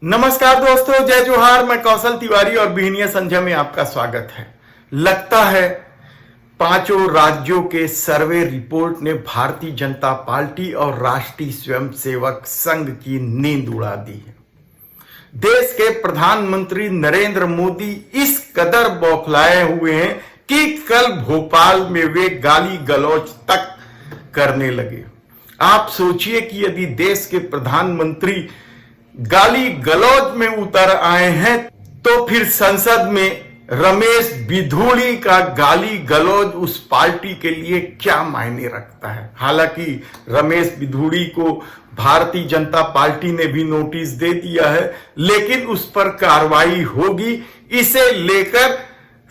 नमस्कार दोस्तों, जय जोहार। मैं कौशल तिवारी और बिहनिया संध्या में आपका स्वागत है। लगता है पांचों राज्यों के सर्वे रिपोर्ट ने भारतीय जनता पार्टी और राष्ट्रीय स्वयंसेवक संघ की नींद उड़ा दी है। देश के प्रधानमंत्री नरेंद्र मोदी इस कदर बौखलाए हुए हैं कि कल भोपाल में वे गाली गलौज तक करने लगे। आप सोचिए कि यदि देश के प्रधानमंत्री गाली गलौज में उतर आए हैं तो फिर संसद में रमेश बिधूड़ी का गाली गलौज उस पार्टी के लिए क्या मायने रखता है। हालांकि रमेश बिधूड़ी को भारतीय जनता पार्टी ने भी नोटिस दे दिया है, लेकिन उस पर कार्रवाई होगी, इसे लेकर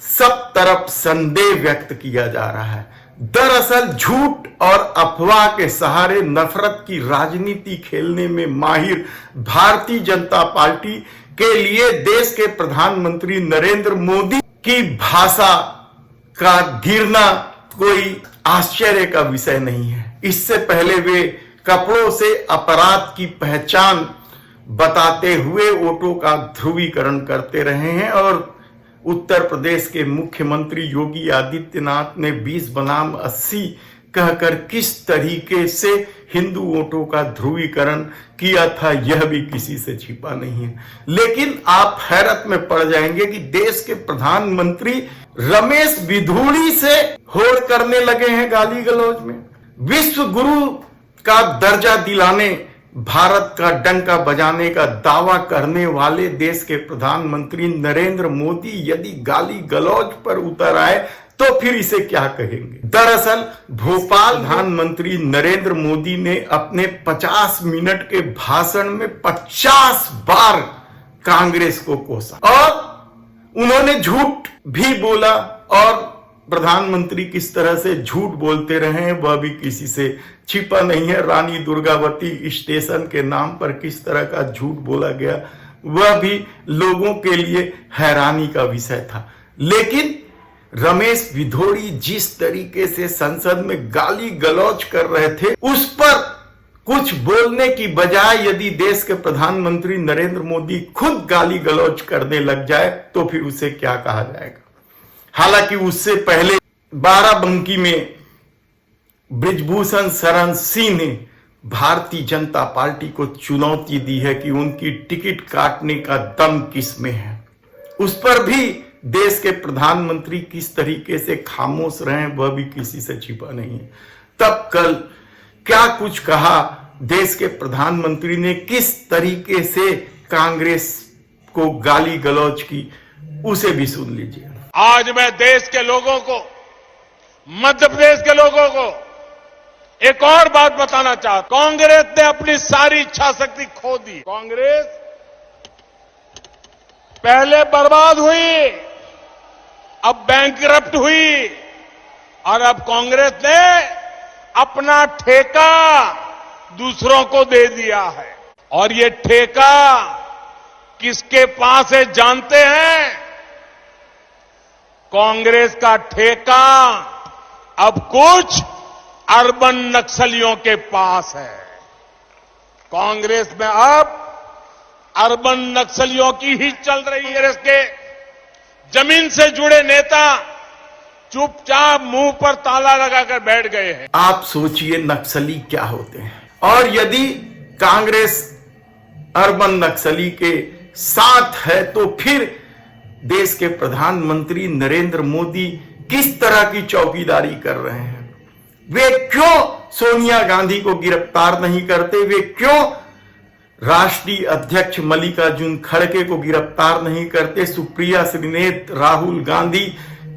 सब तरफ संदेह व्यक्त किया जा रहा है। दरअसल झूठ और अफवाह के सहारे नफरत की राजनीति खेलने में माहिर भारतीय जनता पार्टी के लिए देश के प्रधानमंत्री नरेंद्र मोदी की भाषा का गिरना कोई आश्चर्य का विषय नहीं है। इससे पहले वे कपड़ों से अपराध की पहचान बताते हुए वोटों का ध्रुवीकरण करते रहे हैं और उत्तर प्रदेश के मुख्यमंत्री योगी आदित्यनाथ ने 20 बनाम 80 कहकर किस तरीके से हिंदू वोटों का ध्रुवीकरण किया था, यह भी किसी से छिपा नहीं है। लेकिन आप हैरत में पड़ जाएंगे कि देश के प्रधानमंत्री रमेश बिधूड़ी से होड़ करने लगे हैं गाली गलौज में। विश्व गुरु का दर्जा दिलाने, भारत का डंका बजाने का दावा करने वाले देश के प्रधानमंत्री नरेंद्र मोदी यदि गाली गलौज पर उतर आए तो फिर इसे क्या कहेंगे। दरअसल भोपाल प्रधानमंत्री नरेंद्र मोदी ने अपने 50 मिनट के भाषण में 50 बार कांग्रेस को कोसा और उन्होंने झूठ भी बोला और प्रधानमंत्री किस तरह से झूठ बोलते रहे हैं वह भी किसी से छिपा नहीं है। रानी दुर्गावती स्टेशन के नाम पर किस तरह का झूठ बोला गया वह भी लोगों के लिए हैरानी का विषय था। लेकिन रमेश बिधूड़ी जिस तरीके से संसद में गाली गलौज कर रहे थे उस पर कुछ बोलने की बजाय यदि देश के प्रधानमंत्री नरेंद्र मोदी खुद गाली गलौज करने लग जाए तो फिर उसे क्या कहा जाएगा। हालांकि उससे पहले बाराबंकी में बृजभूषण शरण सिंह ने भारतीय जनता पार्टी को चुनौती दी है कि उनकी टिकट काटने का दम किस में है। उस पर भी देश के प्रधानमंत्री किस तरीके से खामोश रहे वह भी किसी से छिपा नहीं है। तब कल क्या कुछ कहा देश के प्रधानमंत्री ने, किस तरीके से कांग्रेस को गाली गलौज की, उसे भी सुन लीजिए। आज मैं देश के लोगों को, मध्य प्रदेश के लोगों को एक और बात बताना चाहता हूं। कांग्रेस ने अपनी सारी इच्छा शक्ति खो दी। कांग्रेस पहले बर्बाद हुई, अब बैंकरप्ट हुई और अब कांग्रेस ने अपना ठेका दूसरों को दे दिया है। और ये ठेका किसके पास है जानते हैं? कांग्रेस का ठेका अब कुछ अर्बन नक्सलियों के पास है। कांग्रेस में अब अर्बन नक्सलियों की ही चल रही है। इसके जमीन से जुड़े नेता चुपचाप मुंह पर ताला लगाकर बैठ गए हैं। आप सोचिए नक्सली क्या होते हैं, और यदि कांग्रेस अर्बन नक्सली के साथ है तो फिर देश के प्रधानमंत्री नरेंद्र मोदी किस तरह की चौकीदारी कर रहे हैं। वे क्यों सोनिया गांधी को गिरफ्तार नहीं करते? वे क्यों राष्ट्रीय अध्यक्ष मल्लिकार्जुन खड़गे को गिरफ्तार नहीं करते? सुप्रिया श्रीनेत, राहुल गांधी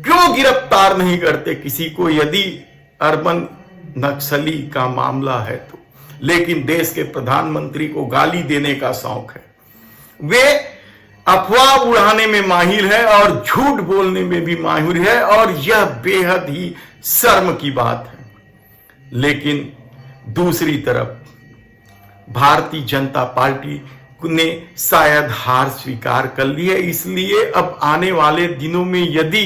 क्यों गिरफ्तार नहीं करते किसी को यदि अर्बन नक्सली का मामला है तो? लेकिन देश के प्रधानमंत्री को गाली देने का शौक है। वे अफवाह उड़ाने में माहिर है और झूठ बोलने में भी माहिर है और यह बेहद ही शर्म की बात है। लेकिन दूसरी तरफ भारतीय जनता पार्टी ने शायद हार स्वीकार कर ली है, इसलिए अब आने वाले दिनों में यदि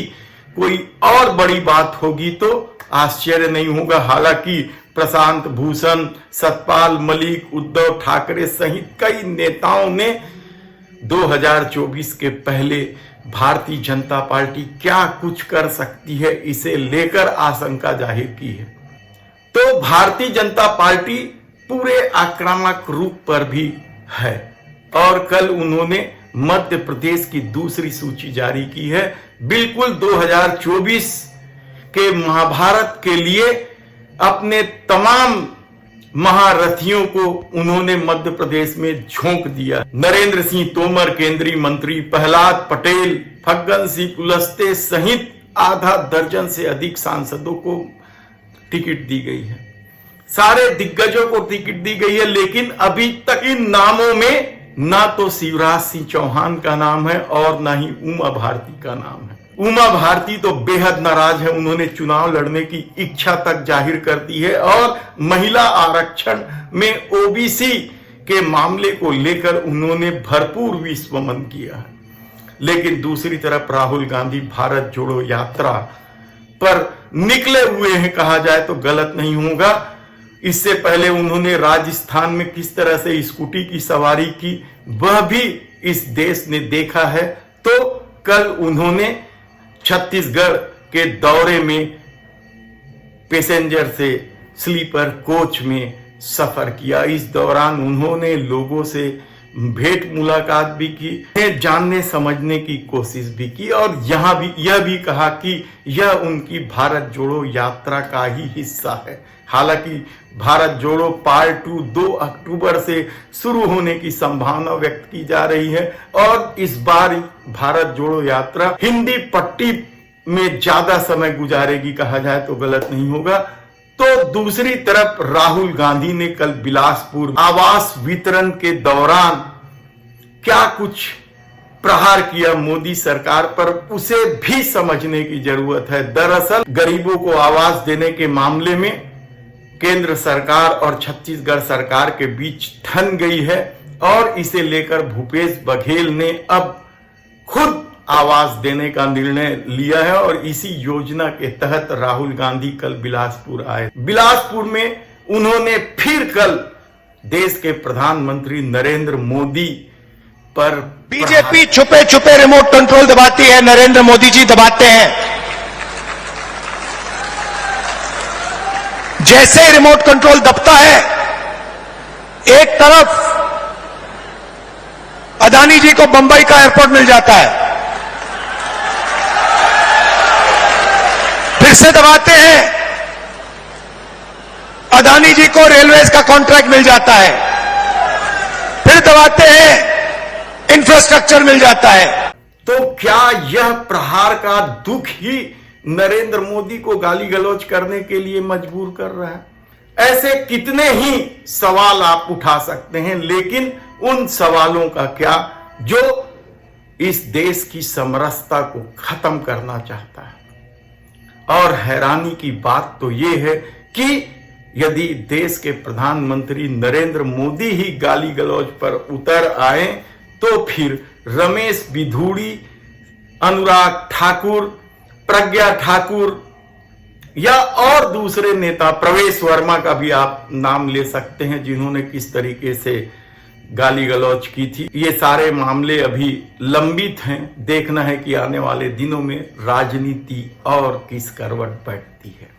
कोई और बड़ी बात होगी तो आश्चर्य नहीं होगा। हालांकि प्रशांत भूषण, सतपाल मलिक, उद्धव ठाकरे सहित कई नेताओं ने 2024 के पहले भारतीय जनता पार्टी क्या कुछ कर सकती है, इसे लेकर आशंका जाहिर की है। तो भारतीय जनता पार्टी पूरे आक्रामक रूप पर भी है और कल उन्होंने मध्य प्रदेश की दूसरी सूची जारी की है। बिल्कुल 2024 के महाभारत के लिए अपने तमाम महारथियों को उन्होंने मध्य प्रदेश में झोंक दिया। नरेंद्र सिंह तोमर केंद्रीय मंत्री, प्रहलाद पटेल, फग्गन सिंह कुलस्ते सहित आधा दर्जन से अधिक सांसदों को टिकट दी गई है। सारे दिग्गजों को टिकट दी गई है, लेकिन अभी तक इन नामों में ना तो शिवराज सिंह चौहान का नाम है और ना ही उमा भारती का नाम है। उमा भारती तो बेहद नाराज है, उन्होंने चुनाव लड़ने की इच्छा तक जाहिर कर दी है और महिला आरक्षण में ओबीसी के मामले को लेकर उन्होंने भरपूर विश्वमन किया है। लेकिन दूसरी तरफ राहुल गांधी भारत जोड़ो यात्रा पर निकले हुए हैं, कहा जाए तो गलत नहीं होगा। इससे पहले उन्होंने राजस्थान में किस तरह से स्कूटी की सवारी की वह भी इस देश ने देखा है। तो कल उन्होंने छत्तीसगढ़ के दौरे में पैसेंजर से स्लीपर कोच में सफर किया। इस दौरान उन्होंने लोगों से भेंट मुलाकात भी की, जानने समझने की कोशिश भी की और यह भी कहा कि यह उनकी भारत जोड़ो यात्रा का ही हिस्सा है। हालांकि भारत जोड़ो पार्ट 2 2 अक्टूबर से शुरू होने की संभावना व्यक्त की जा रही है और इस बार भारत जोड़ो यात्रा हिंदी पट्टी में ज्यादा समय गुजारेगी, कहा जाए तो गलत नहीं होगा। तो दूसरी तरफ राहुल गांधी ने कल बिलासपुर आवास वितरण के दौरान क्या कुछ प्रहार किया मोदी सरकार पर, उसे भी समझने की जरूरत है। दरअसल गरीबों को आवास देने के मामले में केंद्र सरकार और छत्तीसगढ़ सरकार के बीच ठन गई है और इसे लेकर भूपेश बघेल ने अब खुद आवास देने का निर्णय लिया है और इसी योजना के तहत राहुल गांधी कल बिलासपुर आए। बिलासपुर में उन्होंने फिर कल देश के प्रधानमंत्री नरेंद्र मोदी पर बीजेपी छुपे छुपे रिमोट कंट्रोल दबाती है, नरेंद्र मोदी जी दबाते हैं। जैसे ही रिमोट कंट्रोल दबता है, एक तरफ अदानी जी को बंबई का एयरपोर्ट मिल जाता है, फिर से दबाते हैं, अदानी जी को रेलवेज का कॉन्ट्रैक्ट मिल जाता है, फिर दबाते हैं, इंफ्रास्ट्रक्चर मिल जाता है। तो क्या यह प्रहार का दुख ही नरेंद्र मोदी को गाली गलौज करने के लिए मजबूर कर रहा है? ऐसे कितने ही सवाल आप उठा सकते हैं, लेकिन उन सवालों का क्या जो इस देश की समरसता को खत्म करना चाहता है। और हैरानी की बात तो यह है कि यदि देश के प्रधानमंत्री नरेंद्र मोदी ही गाली गलौज पर उतर आए तो फिर रमेश बिधूड़ी, अनुराग ठाकुर, प्रज्ञा ठाकुर या और दूसरे नेता, प्रवेश वर्मा का भी आप नाम ले सकते हैं, जिन्होंने किस तरीके से गाली गलौज की थी। ये सारे मामले अभी लंबित हैं। देखना है कि आने वाले दिनों में राजनीति और किस करवट बैठती है।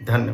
धन्यवाद।